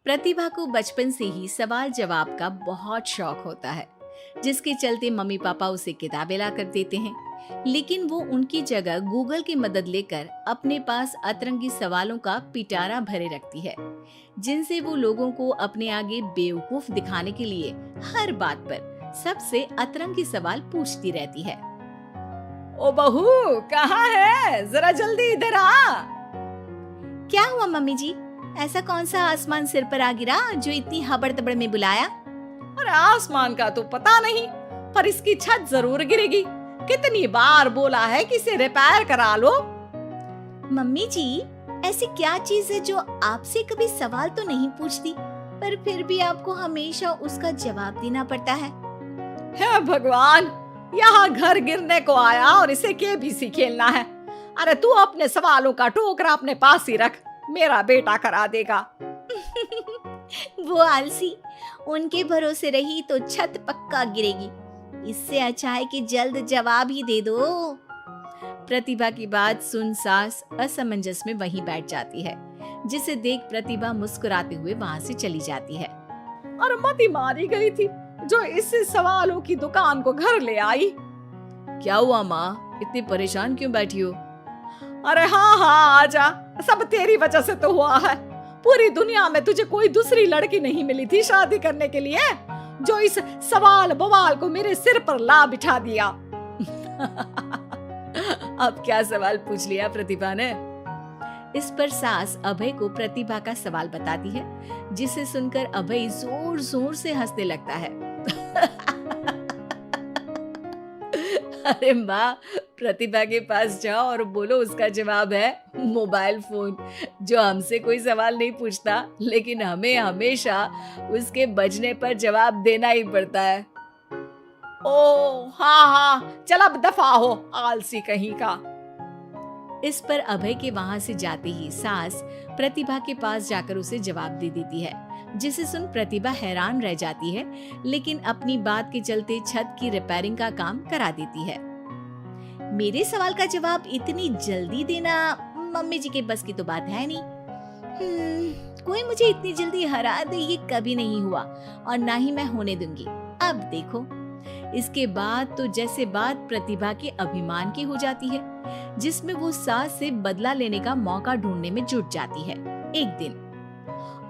प्रतिभा को बचपन से ही सवाल जवाब का बहुत शौक होता है, जिसके चलते मम्मी पापा उसे किताबें ला कर देते हैं। लेकिन वो उनकी जगह गूगल की मदद लेकर अपने पास अतरंगी सवालों का पिटारा भरे रखती है, जिनसे वो लोगों को अपने आगे बेवकूफ दिखाने के लिए हर बात पर सबसे अतरंगी सवाल पूछती रहती है। ओ बहू, कहाँ है? जरा जल्दी इधर आ। क्या हुआ मम्मी जी? ऐसा कौन सा आसमान सिर पर आ गिरा जो इतनी हबड़ तबड़ में बुलाया? अरे आसमान का तो पता नहीं, पर इसकी छत जरूर गिरेगी। कितनी बार बोला है कि इसे रिपेयर करा लो। मम्मी जी, ऐसी क्या चीज है जो आपसे कभी सवाल तो नहीं पूछती, पर फिर भी आपको हमेशा उसका जवाब देना पड़ता है? हे भगवान, यहाँ घर गिरने को आया और इसे केबीसी खेलना है। अरे तू अपने सवालों का टोकरा अपने पास ही रख, मेरा बेटा करा देगा। वो आलसी, उनके भरोसे रही तो छत पक्का गिरेगी। इससे अच्छा है कि जल्द जवाब ही दे दो। प्रतिभा की बात सुन सास असमंजस में वहीं बैठ जाती है, जिसे देख प्रतिभा मुस्कुराते हुए वहां से चली जाती है। और मती मारी गई थी जो इस सवालों की दुकान को घर ले आई। क्या हुआ माँ, इतनी परेशान क्यों बैठी हो? अरे हाँ आजा, सब तेरी वजह से तो हुआ है। पूरी दुनिया में तुझे कोई दूसरी लड़की नहीं मिली थी शादी करने के लिए, जो इस सवाल बवाल को मेरे सिर पर ला बिठा दिया। अब क्या सवाल पूछ लिया प्रतिभा ने? इस पर सास अभय को प्रतिभा का सवाल बताती है, जिसे सुनकर अभय जोर जोर से हंसने लगता है। अरे माँ, प्रतिभा के पास जाओ और बोलो उसका जवाब है मोबाइल फोन, जो हमसे कोई सवाल नहीं पूछता, लेकिन हमें हमेशा उसके बजने पर जवाब देना ही पड़ता है। ओ हाँ हाँ, चल अब दफा हो, आलसी कहीं का। इस पर अभय के वहां से जाते ही सास प्रतिभा के पास जाकर उसे जवाब दे देती है, जिसे सुन प्रतिभा हैरान रह जाती है, लेकिन अपनी बात के चलते छत की रिपेयरिंग का काम करा देती है। मेरे सवाल का जवाब इतनी जल्दी देना मम्मी जी के बस की तो बात है नहीं। कोई मुझे इतनी जल्दी हरा दे ये कभी नहीं हुआ, और ना ही मैं होने दूंगी। अब देखो। इसके बाद तो जैसे बात प्रतिभा के अभिमान की हो जाती है, जिसमें वो सास से बदला लेने का मौका ढूंढने में जुट जाती है। एक दिन,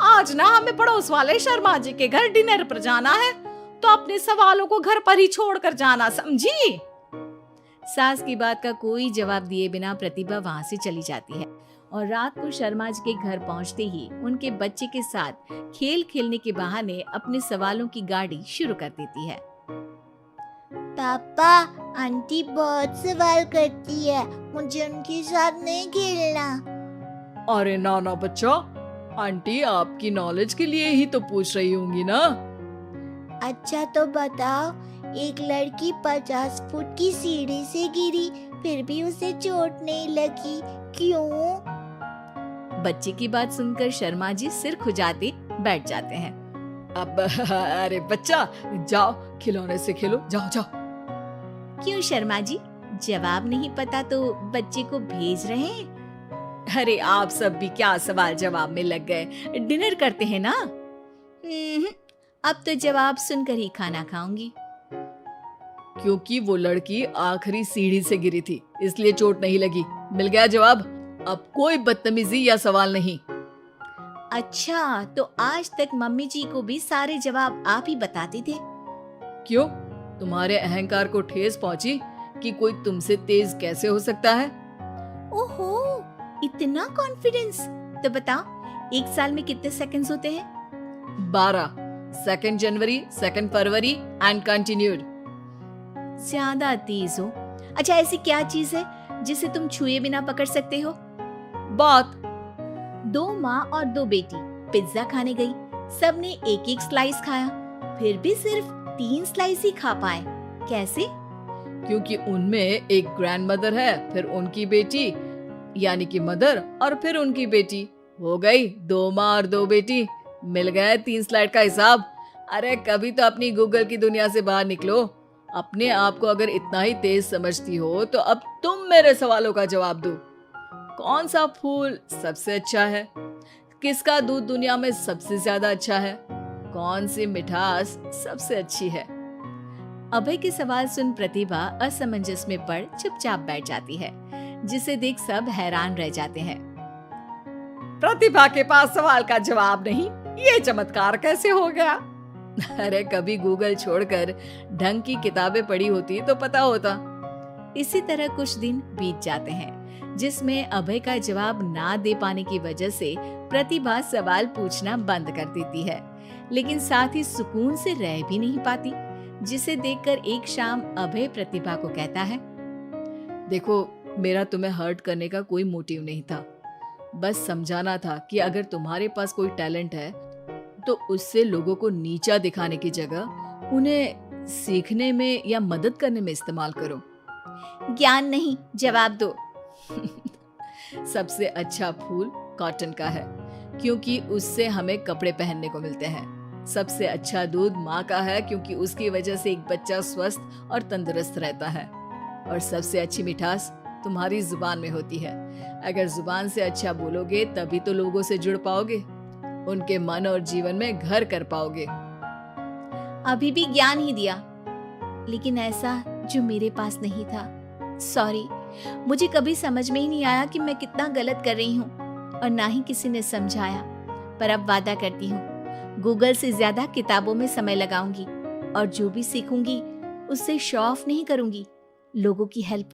आज ना हमें पड़ोस वाले शर्मा जी के घर डिनर पर जाना है, तो अपने सवालों को घर पर ही छोड़कर जाना, समझी? सास की बात का कोई जवाब दिए बिना प्रतिभा वहां से चली जाती है, और रात को शर्मा जी के घर पहुंचते ही उनके बच्चे के साथ खेल खेलने के बहाने अपने सवालों की गाड़ी शुरू कर देती है। पापा, आंटी बहुत सवाल करती है, मुझे उनके साथ नहीं खेलना। अरे ना ना बच्चा, आंटी आपकी नॉलेज के लिए ही तो पूछ रही होंगी ना। अच्छा तो बताओ, एक लड़की 50 फुट की सीढ़ी से गिरी, फिर भी उसे चोट नहीं लगी, क्यों? बच्चे की बात सुनकर शर्मा जी सिर खुजाते बैठ जाते हैं। अब अरे बच्चा, जाओ खिलौने से खेलो, जाओ जाओ। क्यों शर्मा जी, जवाब नहीं पता तो बच्चे को भेज रहे हैं? अरे आप सब भी क्या सवाल जवाब में लग गए, डिनर करते हैं ना। अब तो जवाब सुनकर ही खाना खाऊंगी। क्योंकि वो लड़की आखिरी सीढ़ी से गिरी थी, इसलिए चोट नहीं लगी। मिल गया जवाब, अब कोई बदतमीजी या सवाल नहीं। अच्छा, तो आज तक मम्मी जी को भी सारे जवाब आप ही बताते थे? क्यों, तुम्हारे अहंकार को ठेस पहुंची कि कोई तुमसे तेज कैसे हो सकता है? ओहो, इतना कॉन्फिडेंस। तो बताओ, एक साल में कितने सेकंड्स होते हैं? 12, 2 जनवरी, 2 फरवरी एंड कंटिन्यूड। ज्यादा तेज हो। अच्छा, ऐसी क्या चीज है जिसे तुम छुए बिना पकड़ सकते हो? बात। 2 माँ और 2 बेटी पिज्जा खाने गई, सबने एक एक स्लाइस खाया, फिर भी सिर्फ 3 स्लाइस ही खा पाए। कैसे? क्योंकि उनमें एक ग्रैंडमदर है, फिर उनकी बेटी यानी कि मदर, और फिर उनकी बेटी। हो गई 2 माँ और 2 बेटी। मिल गए 3 स्लाइड का हिसाब। अरे कभी तो अपनी गूगल की दुनिया से बाहर निकलो। अपने आप को अगर इतना ही तेज समझती हो तो अब तुम मेरे सवालों का जवाब दो। कौन सा फूल सबसे अच्छा है? किसका दूध दुनिया में सबसे ज्यादा अच्छा है? कौन सी मिठास सबसे अच्छी है? अभय के सवाल सुन प्रतिभा असमंजस में पड़ चुपचाप बैठ जाती है, जिसे देख सब हैरान रह जाते हैं। प्रतिभा के पास सवाल का जवाब नहीं, ये चमत्कार कैसे हो गया? अरे कभी गूगल छोड़कर ढंग की किताबें पढ़ी होती तो पता होता। इसी तरह कुछ दिन बीत जाते हैं, जिसमें अभय का जवाब ना दे पाने की वजह से प्रतिभा सवाल पूछना बंद कर देती है, लेकिन साथ ही सुकून से रह भी नहीं पाती, जिसे देखकर एक शाम अभय प्रतिभा को कहता है, देखो, मेरा तुम्हें हर्ट करने का कोई मोटिव नहीं था। बस समझाना था कि अगर तुम्हारे पास कोई टैलेंट है तो उससे लोगों को नीचा दिखाने की जगह उन्हें सीखने में या मदद करने में इस्तेमाल करो। ज्ञान नहीं, जवाब दो। सबसे अच्छा फूल कॉटन का है, क्योंकि उससे हमें कपड़े पहनने को मिलते हैं। सबसे अच्छा दूध माँ का है, क्योंकि उसकी वजह से एक बच्चा स्वस्थ और तंदुरुस्त रहता है। और सबसे अच्छी मिठास तुम्हारी जुबान में होती है। अगर जुबान से अच्छा बोलोगे तभी तो लोगों से जुड़ पाओगे, उनके मन और जीवन में घर कर पाओगे। अभी भी ज्ञान ही दिया, लेकिन ऐसा जो मेरे पास नहीं था। सॉरी, मुझे कभी समझ में ही नहीं आया कि मैं कितना गलत कर रही हूँ, और ना ही किसी ने समझाया। पर अब वादा करती हूँ, गूगल से ज्यादा किताबों में समय लगाऊंगी, और जो भी सीखूंगी उससे शो ऑफ नहीं करूंगी, लोगों की हेल्प